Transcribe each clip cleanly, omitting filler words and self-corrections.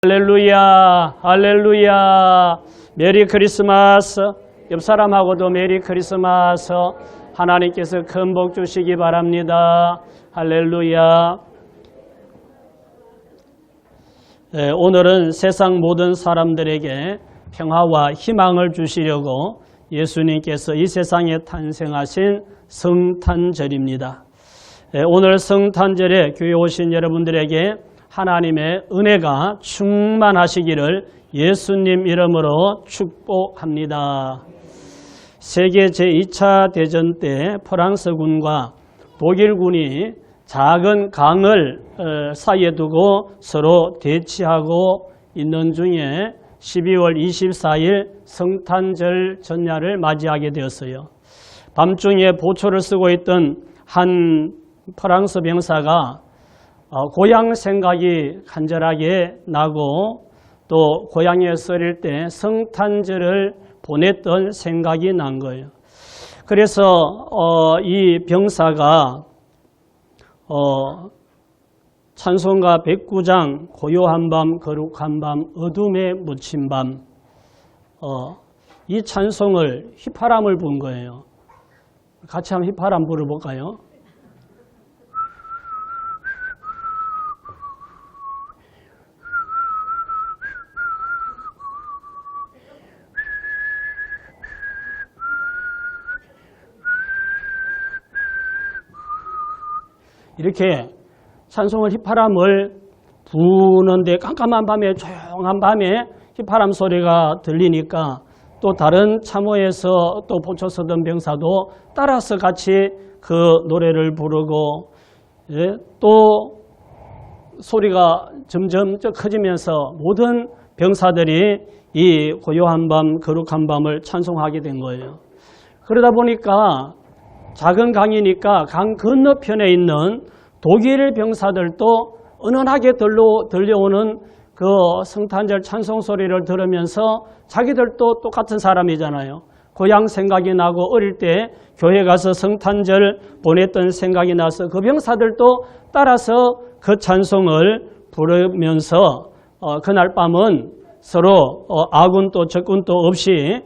할렐루야, 할렐루야. 메리 크리스마스. 옆 사람하고도 메리 크리스마스. 하나님께서 큰 복 주시기 바랍니다. 할렐루야. 오늘은 세상 모든 사람들에게 평화와 희망을 주시려고 예수님께서 이 세상에 탄생하신 성탄절입니다. 오늘 성탄절에 교회 오신 여러분들에게 하나님의 은혜가 충만하시기를 예수님 이름으로 축복합니다. 세계 제2차 대전 때 프랑스군과 독일군이 작은 강을 사이에 두고 서로 대치하고 있는 중에 12월 24일 성탄절 전야를 맞이하게 되었어요. 밤중에 보초를 쓰고 있던 한 프랑스 병사가 고향 생각이 간절하게 나고 또 고향에 서릴 때 성탄절을 보냈던 생각이 난 거예요. 그래서 이 병사가 찬송가 109장 고요한 밤 거룩한 밤 어둠에 묻힌 밤 이 찬송을 휘파람을 부은 거예요. 같이 한번 휘파람 불어볼까요? 이렇게 찬송을 휘파람을 부는데 깜깜한 밤에 조용한 밤에 휘파람 소리가 들리니까 또 다른 참호에서 또 보초 서던 병사도 따라서 같이 그 노래를 부르고 또 소리가 점점 커지면서 모든 병사들이 이 고요한 밤 거룩한 밤을 찬송하게 된 거예요. 그러다 보니까 작은 강이니까 강 건너편에 있는 독일 병사들도 은은하게 들려오는 그 성탄절 찬송 소리를 들으면서 자기들도 똑같은 사람이잖아요. 고향 생각이 나고 어릴 때 교회 가서 성탄절 보냈던 생각이 나서 그 병사들도 따라서 그 찬송을 부르면서 그날 밤은 서로 아군도 적군도 없이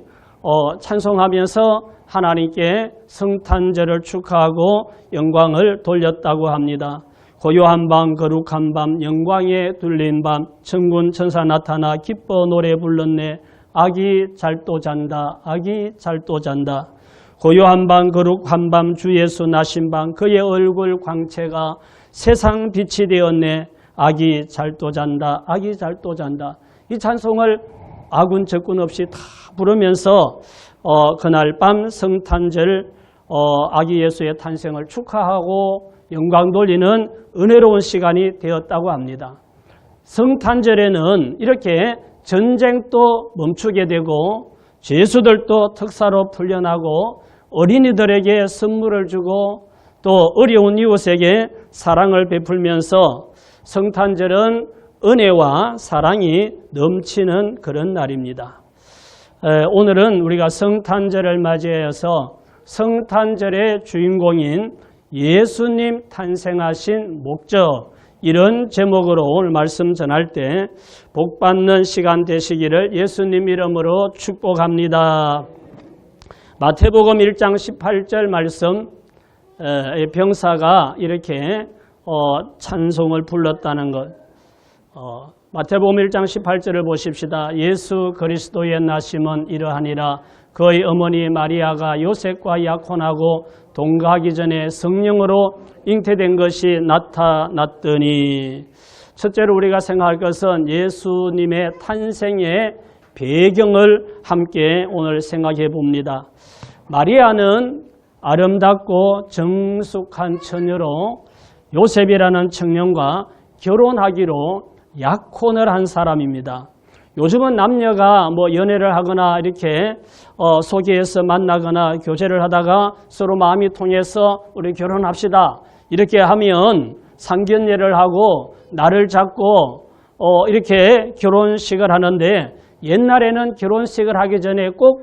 찬송하면서 하나님께 성탄절을 축하하고 영광을 돌렸다고 합니다. 고요한 밤 거룩한 밤 영광에 둘린 밤 천군 천사 나타나 기뻐 노래 불렀네. 아기 잘도 잔다. 아기 잘도 잔다. 고요한 밤 거룩한 밤 주 예수 나신 밤 그의 얼굴 광채가 세상 빛이 되었네. 아기 잘도 잔다. 아기 잘도 잔다. 이 찬송을 아군 적군 없이 다 부르면서 그날 밤 성탄절 아기 예수의 탄생을 축하하고 영광 돌리는 은혜로운 시간이 되었다고 합니다. 성탄절에는 이렇게 전쟁도 멈추게 되고 죄수들도 특사로 풀려나고 어린이들에게 선물을 주고 또 어려운 이웃에게 사랑을 베풀면서 성탄절은 은혜와 사랑이 넘치는 그런 날입니다. 오늘은 우리가 성탄절을 맞이해서 성탄절의 주인공인 예수님 탄생하신 목적 이런 제목으로 오늘 말씀 전할 때 복받는 시간 되시기를 예수님 이름으로 축복합니다. 마태복음 1장 18절 말씀 병사가 이렇게 찬송을 불렀다는 것 마태복음 1장 18절을 보십시다. 예수 그리스도의 나심은 이러하니라. 그의 어머니 마리아가 요셉과 약혼하고 동거하기 전에 성령으로 잉태된 것이 나타났더니 첫째로 우리가 생각할 것은 예수님의 탄생의 배경을 함께 오늘 생각해 봅니다. 마리아는 아름답고 정숙한 처녀로 요셉이라는 청년과 결혼하기로 약혼을 한 사람입니다. 요즘은 남녀가 연애를 하거나 이렇게 소개해서 만나거나 교제를 하다가 서로 마음이 통해서 우리 결혼합시다 이렇게 하면 상견례를 하고 날을 잡고 이렇게 결혼식을 하는데 옛날에는 결혼식을 하기 전에 꼭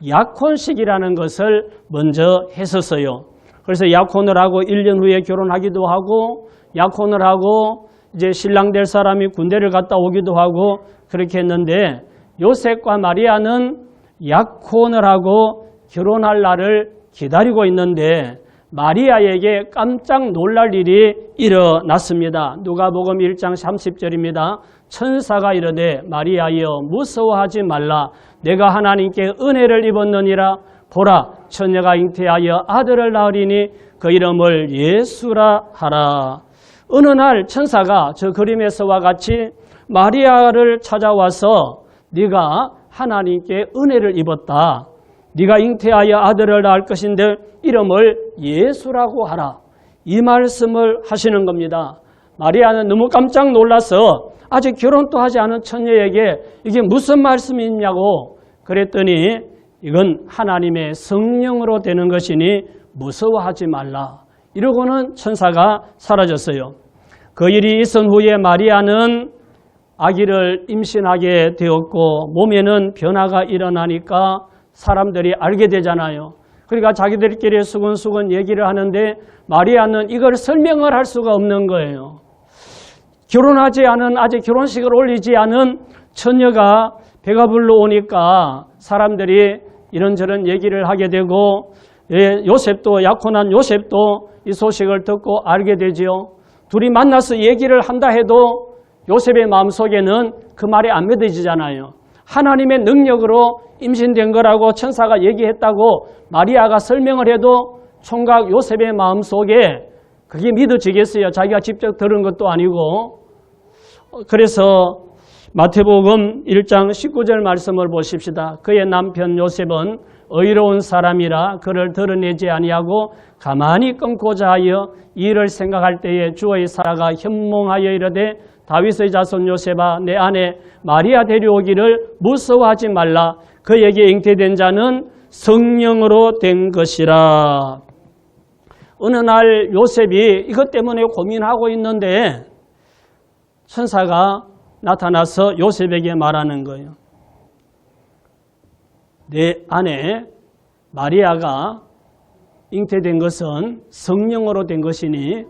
약혼식이라는 것을 먼저 했었어요. 그래서 약혼을 하고 1년 후에 결혼하기도 하고 약혼을 하고 이제 신랑 될 사람이 군대를 갔다 오기도 하고 그렇게 했는데 요셉과 마리아는 약혼을 하고 결혼할 날을 기다리고 있는데 마리아에게 깜짝 놀랄 일이 일어났습니다. 누가복음 1장 30절입니다. 천사가 이르되 마리아여 무서워하지 말라. 내가 하나님께 은혜를 입었느니라. 보라 처녀가 잉태하여 아들을 낳으리니 그 이름을 예수라 하라. 어느 날 천사가 저 그림에서와 같이 마리아를 찾아와서 네가 하나님께 은혜를 입었다. 네가 잉태하여 아들을 낳을 것인데 이름을 예수라고 하라. 이 말씀을 하시는 겁니다. 마리아는 너무 깜짝 놀라서 아직 결혼도 하지 않은 처녀에게 이게 무슨 말씀이냐고 그랬더니 이건 하나님의 성령으로 되는 것이니 무서워하지 말라. 이러고는 천사가 사라졌어요. 그 일이 있은 후에 마리아는 아기를 임신하게 되었고 몸에는 변화가 일어나니까 사람들이 알게 되잖아요. 그러니까 자기들끼리 수근수근 얘기를 하는데 마리아는 이걸 설명을 할 수가 없는 거예요. 결혼하지 않은 아직 결혼식을 올리지 않은 처녀가 배가 불러오니까 사람들이 이런저런 얘기를 하게 되고 요셉도 약혼한 요셉도 이 소식을 듣고 알게 되지요. 둘이 만나서 얘기를 한다 해도 요셉의 마음속에는 그 말이 안 믿어지잖아요. 하나님의 능력으로 임신된 거라고 천사가 얘기했다고 마리아가 설명을 해도 총각 요셉의 마음속에 그게 믿어지겠어요. 자기가 직접 들은 것도 아니고. 그래서 마태복음 1장 19절 말씀을 보십시다. 그의 남편 요셉은 의로운 사람이라 그를 드러내지 아니하고 가만히 끊고자 하여 이를 생각할 때에 주의 사라가 현몽하여 이르되 다윗의 자손 요셉아 내 아내 마리아 데려오기를 무서워하지 말라. 그에게 잉태된 자는 성령으로 된 것이라. 어느 날 요셉이 이것 때문에 고민하고 있는데 천사가 나타나서 요셉에게 말하는 거예요. 내 아내 마리아가 잉태된 것은 성령으로 된 것이니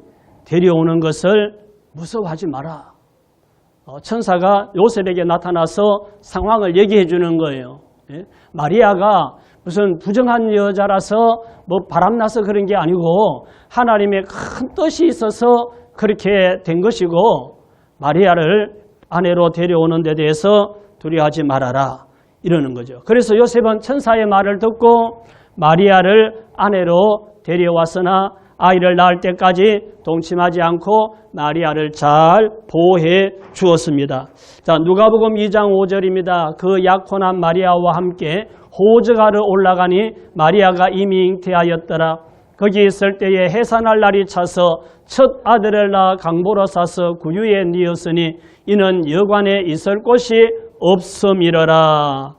데려오는 것을 무서워하지 마라. 천사가 요셉에게 나타나서 상황을 얘기해 주는 거예요. 마리아가 무슨 부정한 여자라서 뭐 바람나서 그런 게 아니고 하나님의 큰 뜻이 있어서 그렇게 된 것이고 마리아를 아내로 데려오는 데 대해서 두려워하지 말아라 이러는 거죠. 그래서 요셉은 천사의 말을 듣고 마리아를 아내로 데려왔으나 아이를 낳을 때까지 동침하지 않고 마리아를 잘 보호해 주었습니다. 자, 누가복음 2장 5절입니다. 그 약혼한 마리아와 함께 호적하러 올라가니 마리아가 이미 잉태하였더라. 거기 있을 때에 해산할 날이 차서 첫 아들을 낳아 강보로 싸서 구유에 뉘었으니 이는 여관에 있을 곳이 없음이러라.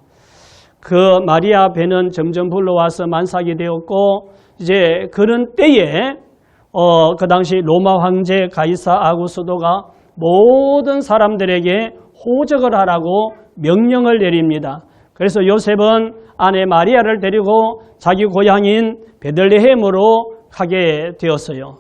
그 마리아 배는 점점 불러와서 만삭이 되었고 이제 그런 때에 그 당시 로마 황제 가이사 아구스도가 모든 사람들에게 호적을 하라고 명령을 내립니다. 그래서 요셉은 아내 마리아를 데리고 자기 고향인 베들레헴으로 가게 되었어요.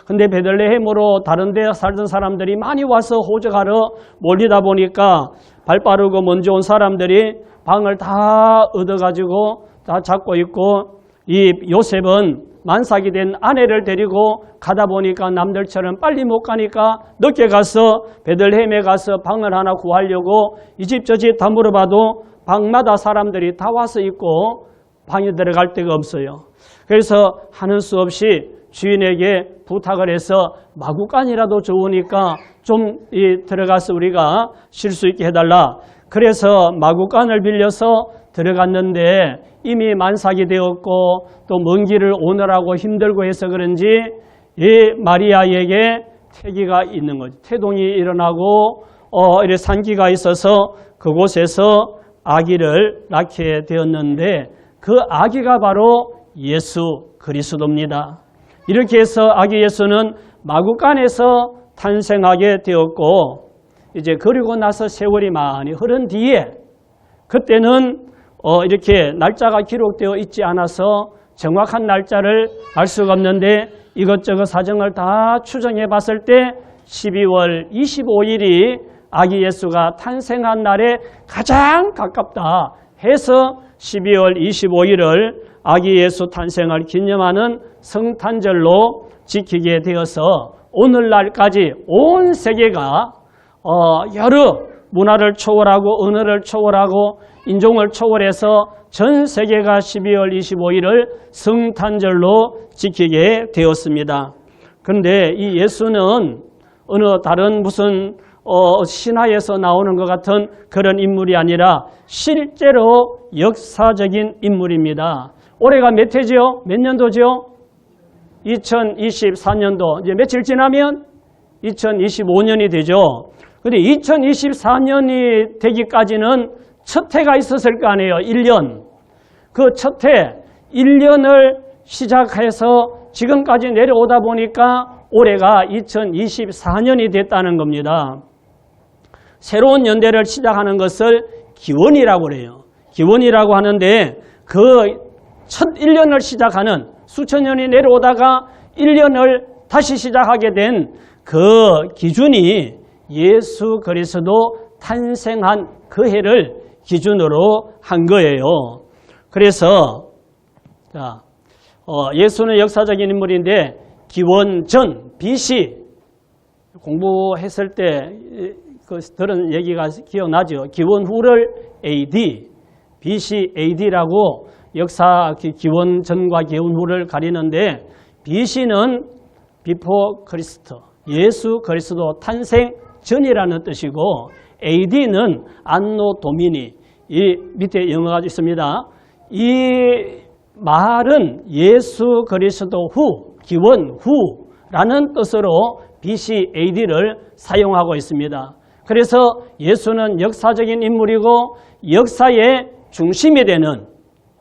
근데 베들레헴으로 다른 데 살던 사람들이 많이 와서 호적하러 몰리다 보니까 발 빠르고 먼저 온 사람들이 방을 다 얻어가지고 다 잡고 있고 이 요셉은 만삭이 된 아내를 데리고 가다 보니까 남들처럼 빨리 못 가니까 늦게 가서 베들레헴에 가서 방을 하나 구하려고 이 집 저 집 다 물어봐도 방마다 사람들이 다 와서 있고 방에 들어갈 데가 없어요. 그래서 하는 수 없이 주인에게 부탁을 해서 마구간이라도 좋으니까 좀 들어가서 우리가 쉴 수 있게 해달라. 그래서 마구간을 빌려서 들어갔는데 이미 만삭이 되었고 또 먼 길을 오느라고 힘들고 해서 그런지 이 마리아에게 태기가 있는 거죠. 태동이 일어나고 이렇게 산기가 있어서 그곳에서 아기를 낳게 되었는데 그 아기가 바로 예수 그리스도입니다. 이렇게 해서 아기 예수는 마구간에서 탄생하게 되었고 이제 그리고 나서 세월이 많이 흐른 뒤에 그때는 이렇게 날짜가 기록되어 있지 않아서 정확한 날짜를 알 수가 없는데 이것저것 사정을 다 추정해 봤을 때 12월 25일이 아기 예수가 탄생한 날에 가장 가깝다 해서 12월 25일을 아기 예수 탄생을 기념하는 성탄절로 지키게 되어서 오늘날까지 온 세계가 여러 문화를 초월하고 언어를 초월하고 인종을 초월해서 전 세계가 12월 25일을 성탄절로 지키게 되었습니다. 그런데 이 예수는 어느 다른 무슨 신화에서 나오는 것 같은 그런 인물이 아니라 실제로 역사적인 인물입니다. 올해가 몇 해죠? 몇 년도죠? 2024년도. 이제 며칠 지나면 2025년이 되죠. 근데 2024년이 되기까지는 첫 해가 있었을 거 아니에요. 1년. 그 첫 해, 1년을 시작해서 지금까지 내려오다 보니까 올해가 2024년이 됐다는 겁니다. 새로운 연대를 시작하는 것을 기원이라고 그래요. 기원이라고 하는데 그 첫 1년을 시작하는 수천 년이 내려오다가 1년을 다시 시작하게 된 그 기준이 예수 그리스도 탄생한 그 해를 기준으로 한 거예요. 그래서 예수는 역사적인 인물인데 기원전 BC 공부했을 때 들은 얘기가 기억나죠. 기원후를 AD, BC AD라고 역사 기원전과 기원후를 가리는데 BC는 비포 크리스트, 예수 그리스도 탄생 전이라는 뜻이고 AD는 안노 도미니, 이 밑에 영어가 있습니다. 이 말은 예수 그리스도 후, 기원 후라는 뜻으로 BC AD를 사용하고 있습니다. 그래서 예수는 역사적인 인물이고 역사의 중심이 되는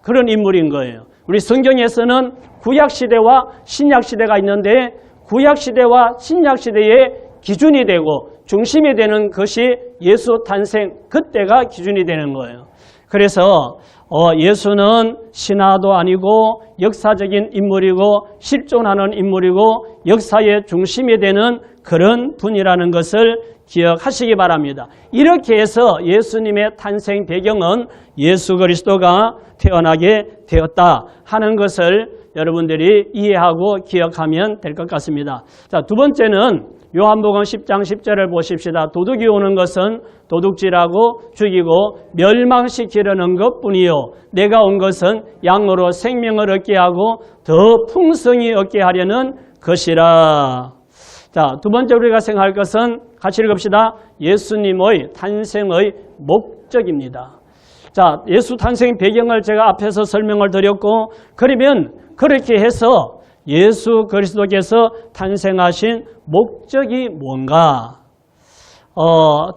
그런 인물인 거예요. 우리 성경에서는 구약시대와 신약시대가 있는데 구약시대와 신약시대의 기준이 되고 중심이 되는 것이 예수 탄생 그때가 기준이 되는 거예요. 그래서 예수는 신화도 아니고 역사적인 인물이고 실존하는 인물이고 역사의 중심이 되는 그런 분이라는 것을 기억하시기 바랍니다. 이렇게 해서 예수님의 탄생 배경은 예수 그리스도가 태어나게 되었다 하는 것을 여러분들이 이해하고 기억하면 될 것 같습니다. 자, 두 번째는 요한복음 10장 10절을 보십시다. 도둑이 오는 것은 도둑질하고 죽이고 멸망시키려는 것뿐이요 내가 온 것은 양으로 생명을 얻게 하고 더 풍성히 얻게 하려는 것이라. 자, 두 번째 우리가 생각할 것은 같이 읽읍시다. 예수님의 탄생의 목적입니다. 자, 예수 탄생 배경을 제가 앞에서 설명을 드렸고 그러면 그렇게 해서 예수 그리스도께서 탄생하신 목적이 뭔가?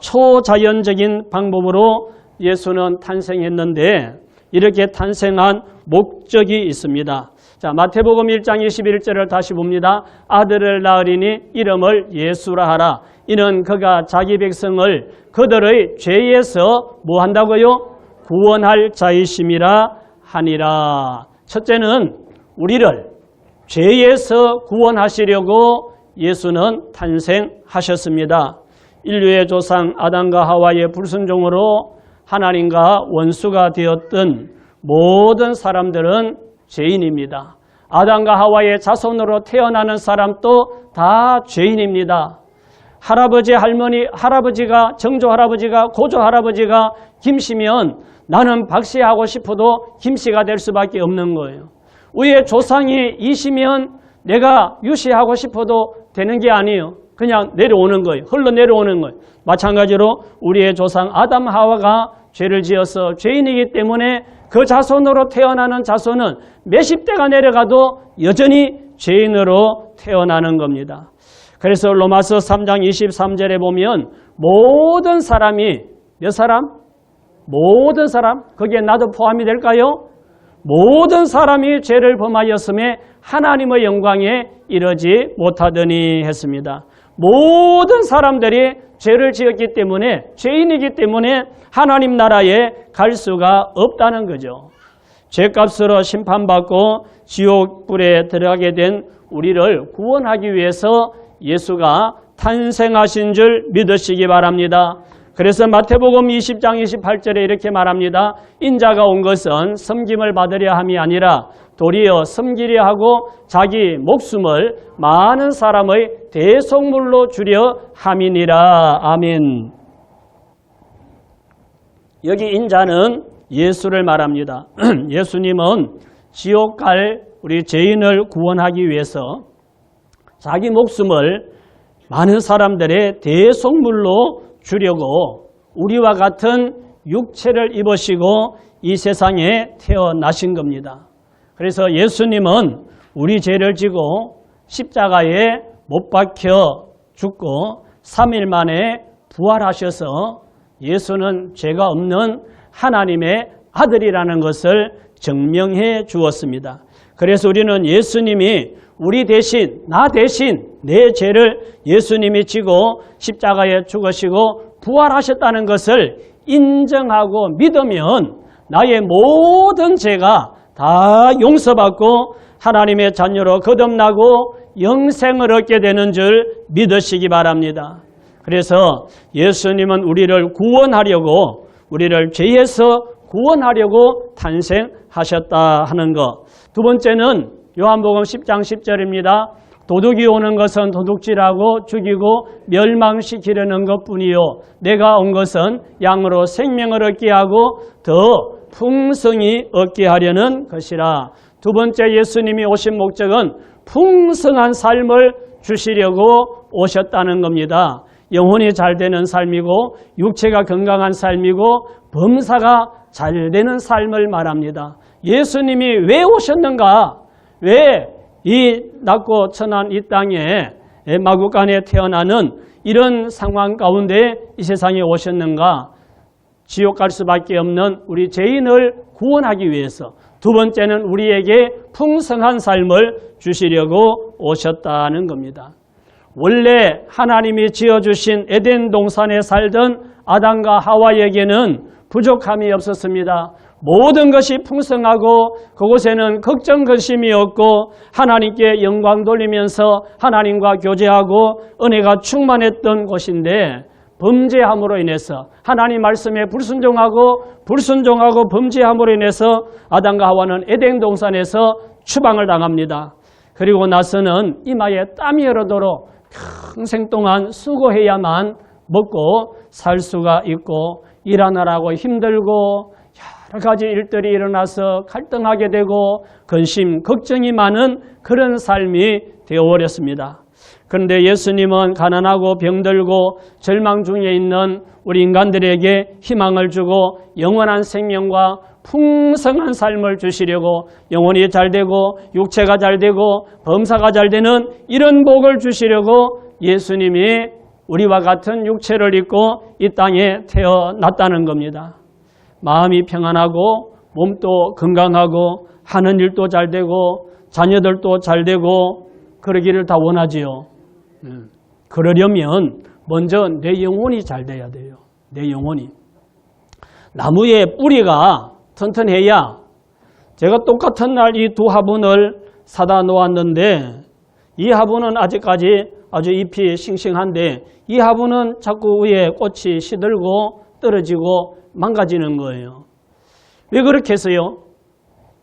초자연적인 방법으로 예수는 탄생했는데 이렇게 탄생한 목적이 있습니다. 자, 마태복음 1장 21절을 다시 봅니다. 아들을 낳으리니 이름을 예수라 하라. 이는 그가 자기 백성을 그들의 죄에서 뭐 한다고요? 구원할 자이심이라 하니라. 첫째는 우리를 죄에서 구원하시려고 예수는 탄생하셨습니다. 인류의 조상 아담과 하와의 불순종으로 하나님과 원수가 되었던 모든 사람들은 죄인입니다. 아담과 하와의 자손으로 태어나는 사람도 다 죄인입니다. 할아버지, 할머니, 할아버지가, 정조 할아버지가, 고조 할아버지가 김씨면 나는 박씨하고 싶어도 김씨가 될 수밖에 없는 거예요. 우리의 조상이 이시면 내가 유씨하고 싶어도 되는 게 아니에요. 그냥 내려오는 거예요. 흘러내려오는 거예요. 마찬가지로 우리의 조상 아담 하와가 죄를 지어서 죄인이기 때문에 그 자손으로 태어나는 자손은 몇십 대가 내려가도 여전히 죄인으로 태어나는 겁니다. 그래서 로마서 3장 23절에 보면 모든 사람이 몇 사람? 모든 사람? 거기에 나도 포함이 될까요? 모든 사람이 죄를 범하였음에 하나님의 영광에 이르지 못하더니 했습니다. 모든 사람들이 죄를 지었기 때문에 죄인이기 때문에 하나님 나라에 갈 수가 없다는 거죠. 죄값으로 심판받고 지옥불에 들어가게 된 우리를 구원하기 위해서 예수가 탄생하신 줄 믿으시기 바랍니다. 그래서 마태복음 20장 28절에 이렇게 말합니다. 인자가 온 것은 섬김을 받으려 함이 아니라 도리어 섬기려 하고 자기 목숨을 많은 사람의 대속물로 주려 함이니라. 아멘. 여기 인자는 예수를 말합니다. 예수님은 지옥 갈 우리 죄인을 구원하기 위해서 자기 목숨을 많은 사람들의 대속물로 주려고 우리와 같은 육체를 입으시고 이 세상에 태어나신 겁니다. 그래서 예수님은 우리 죄를 지고 십자가에 못 박혀 죽고 3일 만에 부활하셔서 예수는 죄가 없는 하나님의 아들이라는 것을 증명해 주었습니다. 그래서 우리는 예수님이 우리 대신, 나 대신 내 죄를 예수님이 지고 십자가에 죽으시고 부활하셨다는 것을 인정하고 믿으면 나의 모든 죄가 다 용서받고 하나님의 자녀로 거듭나고 영생을 얻게 되는 줄 믿으시기 바랍니다. 그래서 예수님은 우리를 구원하려고, 우리를 죄에서 구원하려고 탄생하셨다 하는 것. 두 번째는 요한복음 10장 10절입니다. 도둑이 오는 것은 도둑질하고 죽이고 멸망시키려는 것뿐이요 내가 온 것은 양으로 생명을 얻게 하고 더 풍성히 얻게 하려는 것이라. 두 번째 예수님이 오신 목적은 풍성한 삶을 주시려고 오셨다는 겁니다. 영혼이 잘 되는 삶이고 육체가 건강한 삶이고 범사가 잘 되는 삶을 말합니다. 예수님이 왜 오셨는가? 왜 이 낮고 천한 이 땅에 마구간에 태어나는 이런 상황 가운데 이 세상에 오셨는가? 지옥 갈 수밖에 없는 우리 죄인을 구원하기 위해서. 두 번째는 우리에게 풍성한 삶을 주시려고 오셨다는 겁니다. 원래 하나님이 지어주신 에덴 동산에 살던 아담과 하와에게는 부족함이 없었습니다. 모든 것이 풍성하고 그곳에는 걱정 근심이 없고 하나님께 영광 돌리면서 하나님과 교제하고 은혜가 충만했던 곳인데 범죄함으로 인해서 하나님 말씀에 불순종하고 범죄함으로 인해서 아담과 하와는 에덴 동산에서 추방을 당합니다. 그리고 나서는 이마에 땀이 흐르도록 평생 동안 수고해야만 먹고 살 수가 있고 일하느라고 힘들고 여러 가지 일들이 일어나서 갈등하게 되고 근심, 걱정이 많은 그런 삶이 되어버렸습니다. 그런데 예수님은 가난하고 병들고 절망 중에 있는 우리 인간들에게 희망을 주고 영원한 생명과 풍성한 삶을 주시려고 영혼이 잘 되고 육체가 잘 되고 범사가 잘 되는 이런 복을 주시려고 예수님이 우리와 같은 육체를 입고 이 땅에 태어났다는 겁니다. 마음이 평안하고 몸도 건강하고 하는 일도 잘 되고 자녀들도 잘 되고 그러기를 다 원하지요. 그러려면 먼저 내 영혼이 잘 돼야 돼요. 내 영혼이. 나무의 뿌리가 튼튼해야 제가 똑같은 날 이 두 화분을 사다 놓았는데 이 화분은 아직까지 아주 잎이 싱싱한데 이 화분은 자꾸 위에 꽃이 시들고 떨어지고 망가지는 거예요. 왜 그렇게 해서요?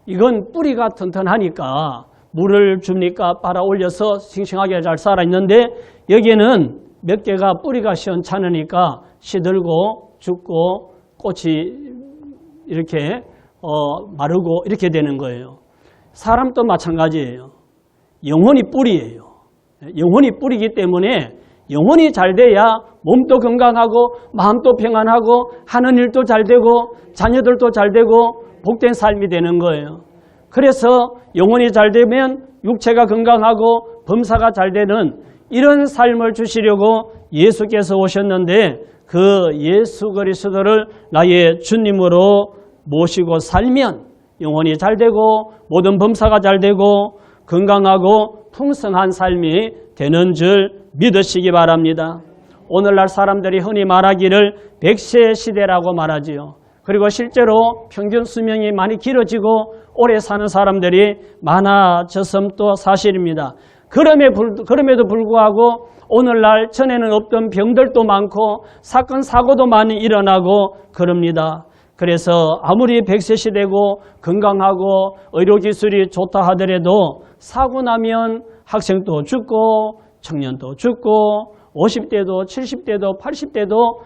이건 뿌리가 튼튼하니까 물을 주니까 빨아 올려서 싱싱하게 잘 살아있는데 여기에는 몇 개가 뿌리가 시원찮으니까 시들고 죽고 꽃이 이렇게 마르고 이렇게 되는 거예요. 사람도 마찬가지예요. 영혼이 뿌리예요. 영혼이 뿌리기 때문에 영혼이 잘 돼야 몸도 건강하고 마음도 평안하고 하는 일도 잘 되고 자녀들도 잘 되고 복된 삶이 되는 거예요. 그래서 영혼이 잘 되면 육체가 건강하고 범사가 잘 되는 이런 삶을 주시려고 예수께서 오셨는데 그 예수 그리스도를 나의 주님으로 모시고 살면 영혼이 잘 되고 모든 범사가 잘 되고 건강하고 풍성한 삶이 되는 줄 믿으시기 바랍니다. 오늘날 사람들이 흔히 말하기를 100세 시대라고 말하지요. 그리고 실제로 평균 수명이 많이 길어지고 오래 사는 사람들이 많아졌음도 사실입니다. 그럼에도 불구하고 오늘날 전에는 없던 병들도 많고 사건 사고도 많이 일어나고 그럽니다. 그래서 아무리 100세 시대고 건강하고 의료기술이 좋다 하더라도 사고 나면 학생도 죽고 청년도 죽고 50대도 70대도 80대도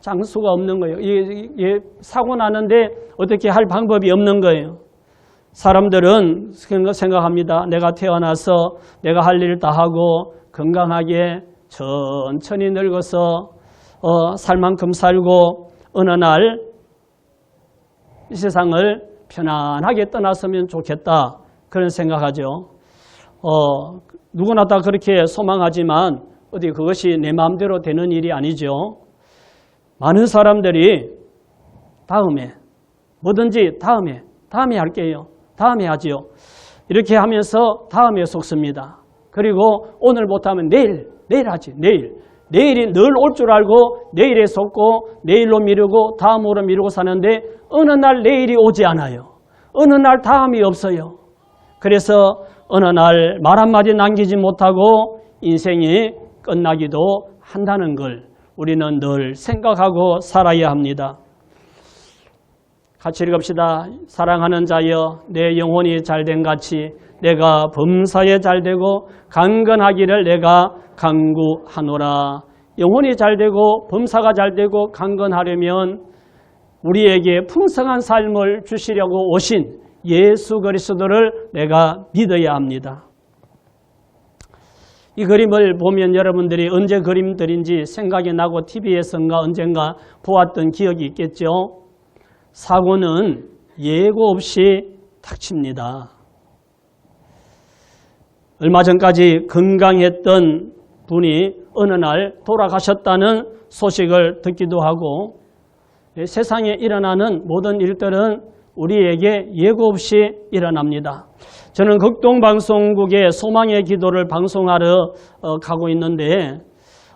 장수가 없는 거예요. 이게 사고 나는데 어떻게 할 방법이 없는 거예요. 사람들은 생각합니다. 내가 태어나서 내가 할 일 다 하고 건강하게 천천히 늙어서 살 만큼 살고 어느 날 이 세상을 편안하게 떠났으면 좋겠다. 그런 생각하죠. 누구나 다 그렇게 소망하지만 어디 그것이 내 마음대로 되는 일이 아니죠. 많은 사람들이 다음에 뭐든지 다음에 할게요. 다음에 하지요. 이렇게 하면서 다음에 속습니다. 그리고 오늘 못하면 내일 하지. 내일이 늘 올 줄 알고 내일에 속고 내일로 미루고 다음으로 미루고 사는데 어느 날 내일이 오지 않아요. 어느 날 다음이 없어요. 그래서 어느 날 말 한마디 남기지 못하고 인생이 끝나기도 한다는 걸 우리는 늘 생각하고 살아야 합니다. 같이 읽읍시다. 사랑하는 자여 내 영혼이 잘된 같이 내가 범사에 잘되고 강건하기를 내가 간구하노라. 영혼이 잘되고 범사가 잘되고 강건하려면 우리에게 풍성한 삶을 주시려고 오신 예수 그리스도를 내가 믿어야 합니다. 이 그림을 보면 여러분들이 언제 그림들인지 생각이 나고 TV에선가 언젠가 보았던 기억이 있겠죠. 사고는 예고 없이 닥칩니다. 얼마 전까지 건강했던 분이 어느 날 돌아가셨다는 소식을 듣기도 하고 세상에 일어나는 모든 일들은 우리에게 예고 없이 일어납니다. 저는 극동방송국의 소망의 기도를 방송하러 가고 있는데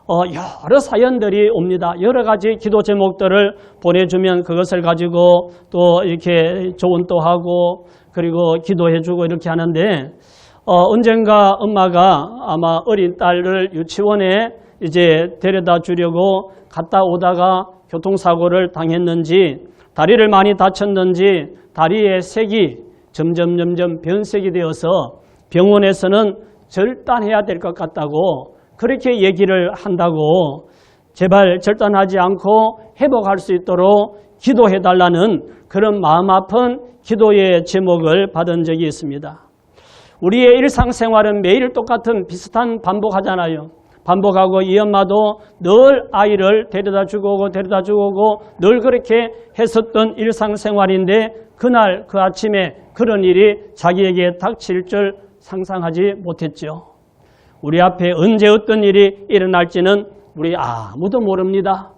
여러 사연들이 옵니다. 여러 가지 기도 제목들을 보내주면 그것을 가지고 또 이렇게 조언도 하고 그리고 기도해주고 이렇게 하는데 언젠가 엄마가 아마 어린 딸을 유치원에 이제 데려다 주려고 갔다 오다가 교통사고를 당했는지 다리를 많이 다쳤는지 다리의 색이 점점 변색이 되어서 병원에서는 절단해야 될 것 같다고 그렇게 얘기를 한다고 제발 절단하지 않고 회복할 수 있도록 기도해달라는 그런 마음 아픈 기도의 제목을 받은 적이 있습니다. 우리의 일상생활은 매일 똑같은 비슷한 반복하잖아요. 반복하고 이 엄마도 늘 아이를 데려다 주고 오고 데려다 주고 오고 늘 그렇게 했었던 일상생활인데 그날 그 아침에 그런 일이 자기에게 닥칠 줄 상상하지 못했죠. 우리 앞에 언제 어떤 일이 일어날지는 우리 아무도 모릅니다.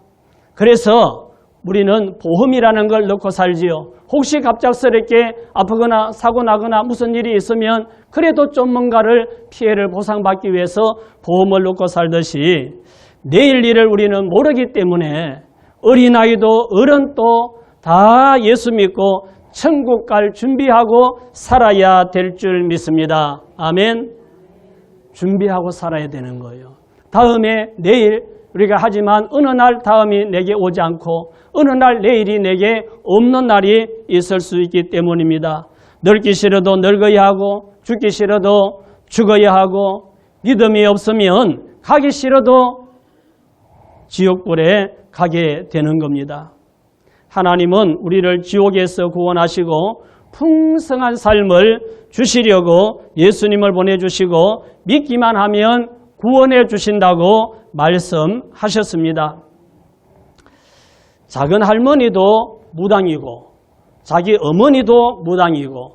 그래서 우리는 보험이라는 걸 넣고 살지요. 혹시 갑작스럽게 아프거나 사고 나거나 무슨 일이 있으면 그래도 좀 뭔가를 피해를 보상받기 위해서 보험을 넣고 살듯이 내일 일을 우리는 모르기 때문에 어린아이도 어른도 다 예수 믿고 천국 갈 준비하고 살아야 될 줄 믿습니다. 아멘. 준비하고 살아야 되는 거예요. 다음에 내일 우리가 하지만 어느 날 다음이 내게 오지 않고 어느 날 내일이 내게 없는 날이 있을 수 있기 때문입니다. 늙기 싫어도 늙어야 하고 죽기 싫어도 죽어야 하고 믿음이 없으면 가기 싫어도 지옥불에 가게 되는 겁니다. 하나님은 우리를 지옥에서 구원하시고 풍성한 삶을 주시려고 예수님을 보내주시고 믿기만 하면 구원해 주신다고 말씀하셨습니다. 작은 할머니도 무당이고 자기 어머니도 무당이고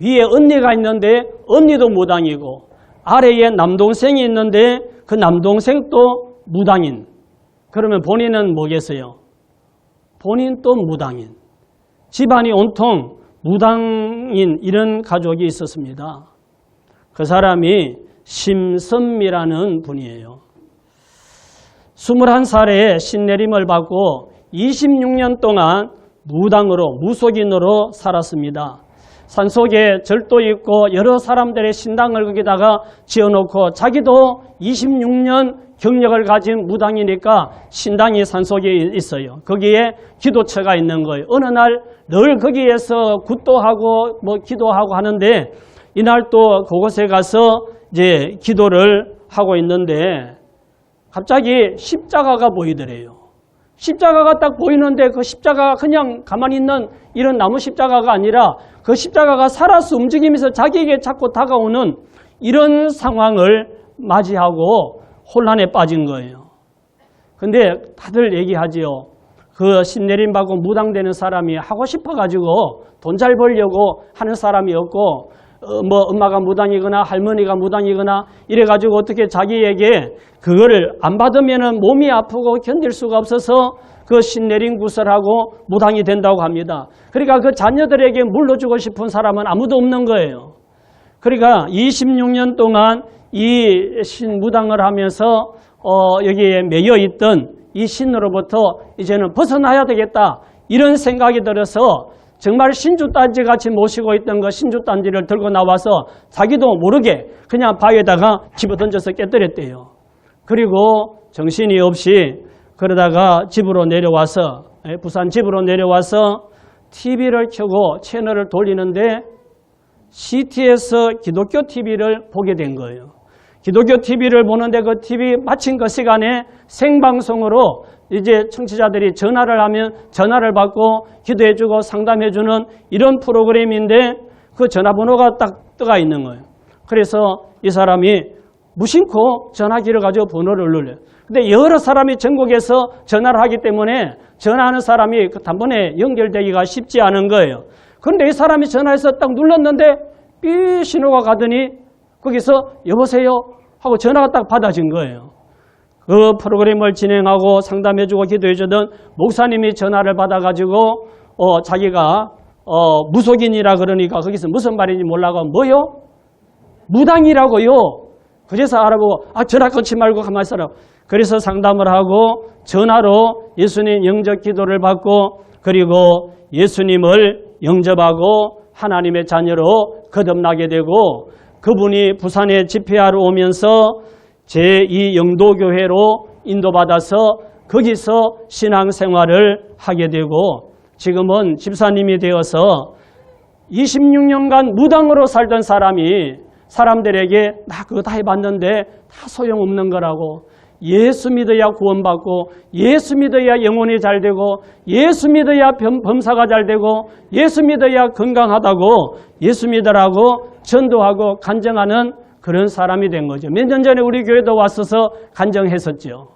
위에 언니가 있는데 언니도 무당이고 아래에 남동생이 있는데 그 남동생도 무당인. 그러면 본인은 뭐겠어요? 본인도 무당인. 집안이 온통 무당인 이런 가족이 있었습니다. 그 사람이 심선미라는 분이에요. 21살에 신내림을 받고 26년 동안 무당으로 무속인으로 살았습니다. 산속에 절도 있고 여러 사람들의 신당을 거기다가 지어놓고 자기도 26년 경력을 가진 무당이니까 신당이 산속에 있어요. 거기에 기도처가 있는 거예요. 어느 날 늘 거기에서 굿도하고 뭐 기도하고 하는데 이날 또 그곳에 가서 이제 기도를 하고 있는데 갑자기 십자가가 보이더래요. 십자가가 딱 보이는데 그 십자가가 그냥 가만히 있는 이런 나무 십자가가 아니라 그 십자가가 살아서 움직이면서 자기에게 자꾸 다가오는 이런 상황을 맞이하고 혼란에 빠진 거예요. 근데 다들 얘기하지요. 그 신내림받고 무당되는 사람이 하고 싶어가지고 돈 잘 벌려고 하는 사람이었고 뭐 엄마가 무당이거나 할머니가 무당이거나 이래가지고 어떻게 자기에게 그거를 안 받으면은 몸이 아프고 견딜 수가 없어서 그 신내림 구설하고 무당이 된다고 합니다. 그러니까 그 자녀들에게 물려주고 싶은 사람은 아무도 없는 거예요. 그러니까 26년 동안 이 신무당을 하면서 여기에 매여 있던 이 신으로부터 이제는 벗어나야 되겠다 이런 생각이 들어서 정말 신주단지 같이 모시고 있던 그 신주단지를 들고 나와서 자기도 모르게 그냥 바위에다가 집어던져서 깨뜨렸대요. 그리고 정신이 없이 그러다가 집으로 내려와서 부산 집으로 내려와서 TV를 켜고 채널을 돌리는데 CT에서 기독교 TV를 보게 된 거예요. 기독교 TV를 보는데 그 TV 마친 그 시간에 생방송으로 이제 청취자들이 전화를 하면 전화를 받고 기도해주고 상담해주는 이런 프로그램인데 그 전화번호가 딱 떠가 있는 거예요. 그래서 이 사람이 무심코 전화기를 가지고 번호를 눌러요. 근데 여러 사람이 전국에서 전화를 하기 때문에 전화하는 사람이 단번에 연결되기가 쉽지 않은 거예요. 그런데 이 사람이 전화해서 딱 눌렀는데 삐 신호가 가더니 거기서 여보세요 하고 전화가 딱 받아진 거예요. 그 프로그램을 진행하고 상담해주고 기도해주던 목사님이 전화를 받아가지고 자기가 무속인이라 그러니까 거기서 무슨 말인지 몰라고 뭐요? 무당이라고요. 그래서 알아보고 전화 끊지 말고 가만히 있어라. 그래서 상담을 하고 전화로 예수님 영접 기도를 받고 그리고 예수님을 영접하고 하나님의 자녀로 거듭나게 되고 그분이 부산에 집회하러 오면서 제2 영도교회로 인도받아서 거기서 신앙생활을 하게 되고 지금은 집사님이 되어서 26년간 무당으로 살던 사람이 사람들에게 나 그거 다 해봤는데 다 소용없는 거라고 예수 믿어야 구원받고 예수 믿어야 영혼이 잘 되고 예수 믿어야 범사가 잘 되고 예수 믿어야 건강하다고 예수 믿으라고 전도하고 간증하는 그런 사람이 된 거죠. 몇 년 전에 우리 교회도 왔어서 간증했었죠.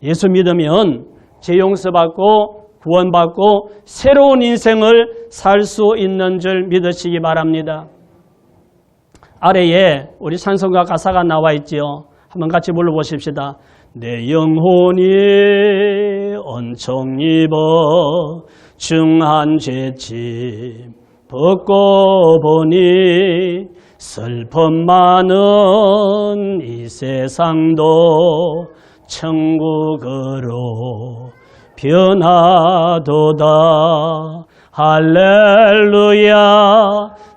예수 믿으면 죄 용서받고 구원받고 새로운 인생을 살 수 있는 줄 믿으시기 바랍니다. 아래에 우리 찬송가 가사가 나와 있지요. 한번 같이 불러보십시다. 내 영혼이 은총 입어 중한 죄짐 벗고 보니 슬픔 많은 이 세상도 천국으로 변하도다. 할렐루야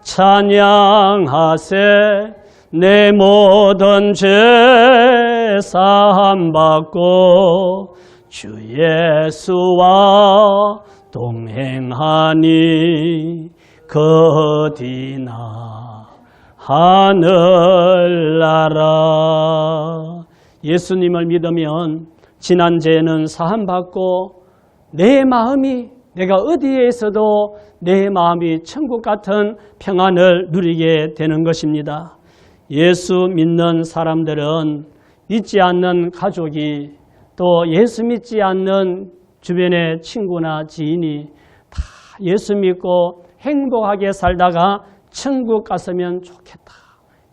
찬양하세 내 모든 죄 사함 받고 주 예수와 동행하니 거디나 하늘나라. 예수님을 믿으면 지난 죄는 사함 받고 내 마음이 내가 어디에 있어도 내 마음이 천국 같은 평안을 누리게 되는 것입니다. 예수 믿는 사람들은 믿지 않는 가족이 또 예수 믿지 않는 주변의 친구나 지인이 다 예수 믿고 행복하게 살다가 천국 갔으면 좋겠다.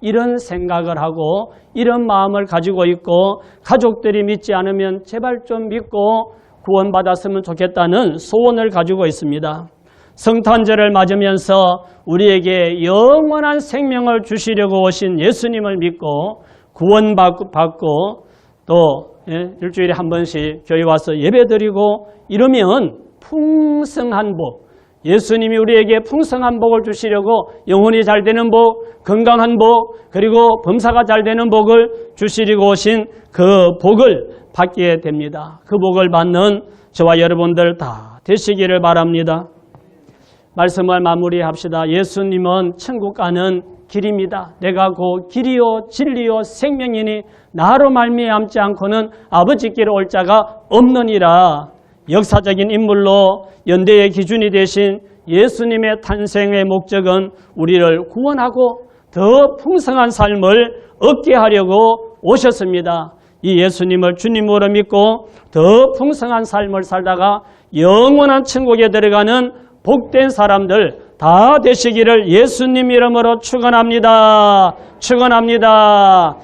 이런 생각을 하고 이런 마음을 가지고 있고 가족들이 믿지 않으면 제발 좀 믿고 구원받았으면 좋겠다는 소원을 가지고 있습니다. 성탄절을 맞으면서 우리에게 영원한 생명을 주시려고 오신 예수님을 믿고 구원받고 또 일주일에 한 번씩 교회 와서 예배드리고 이러면 풍성한 복, 예수님이 우리에게 풍성한 복을 주시려고 영혼이 잘 되는 복, 건강한 복, 그리고 범사가 잘 되는 복을 주시려고 오신 그 복을 받게 됩니다. 그 복을 받는 저와 여러분들 다 되시기를 바랍니다. 말씀을 마무리합시다. 예수님은 천국 가는 길입니다. 내가 곧 길이요 진리요 생명이니 나로 말미암지 않고는 아버지께로 올 자가 없느니라. 역사적인 인물로 연대의 기준이 되신 예수님의 탄생의 목적은 우리를 구원하고 더 풍성한 삶을 얻게 하려고 오셨습니다. 이 예수님을 주님으로 믿고 더 풍성한 삶을 살다가 영원한 천국에 들어가는 복된 사람들 다 되시기를 예수님 이름으로 축원합니다. 축원합니다.